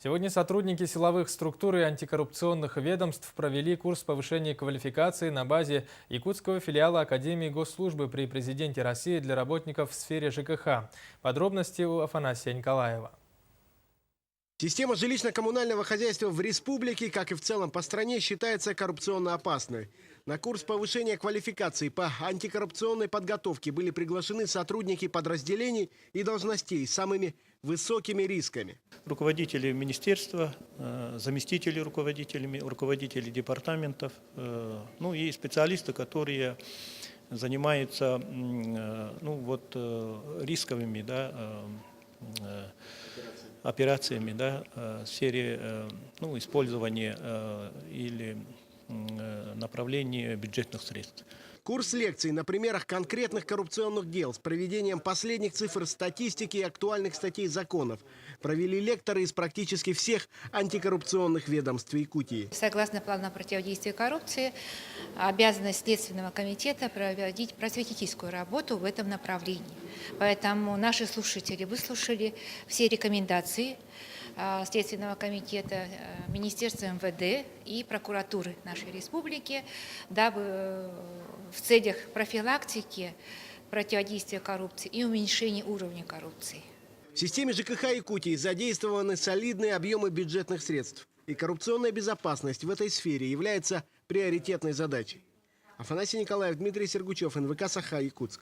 Сегодня сотрудники силовых структур и антикоррупционных ведомств провели курс повышения квалификации на базе якутского филиала Академии госслужбы при президенте России для работников в сфере ЖКХ. Подробности у Афанасия Николаева. Система жилищно-коммунального хозяйства в республике, как и в целом по стране, считается коррупционно опасной. На курс повышения квалификации по антикоррупционной подготовке были приглашены сотрудники подразделений и должностей с самыми высокими рисками. Руководители министерства, заместители руководители департаментов, ну и специалисты, которые занимаются рисковыми операциями в сфере использования или направления бюджетных средств. Курс лекций на примерах конкретных коррупционных дел с проведением последних цифр статистики и актуальных статей законов провели лекторы из практически всех антикоррупционных ведомств Якутии. Согласно плану противодействия коррупции, обязанность Следственного комитета проводить просветительскую работу в этом направлении. Поэтому наши слушатели выслушали все рекомендации Следственного комитета, Министерства МВД и прокуратуры нашей республики, дабы в целях профилактики, противодействия коррупции и уменьшения уровня коррупции. В системе ЖКХ Якутии задействованы солидные объемы бюджетных средств. И коррупционная безопасность в этой сфере является приоритетной задачей. Афанасий Николаев, Дмитрий Сергучев, НВК «Саха», Якутск.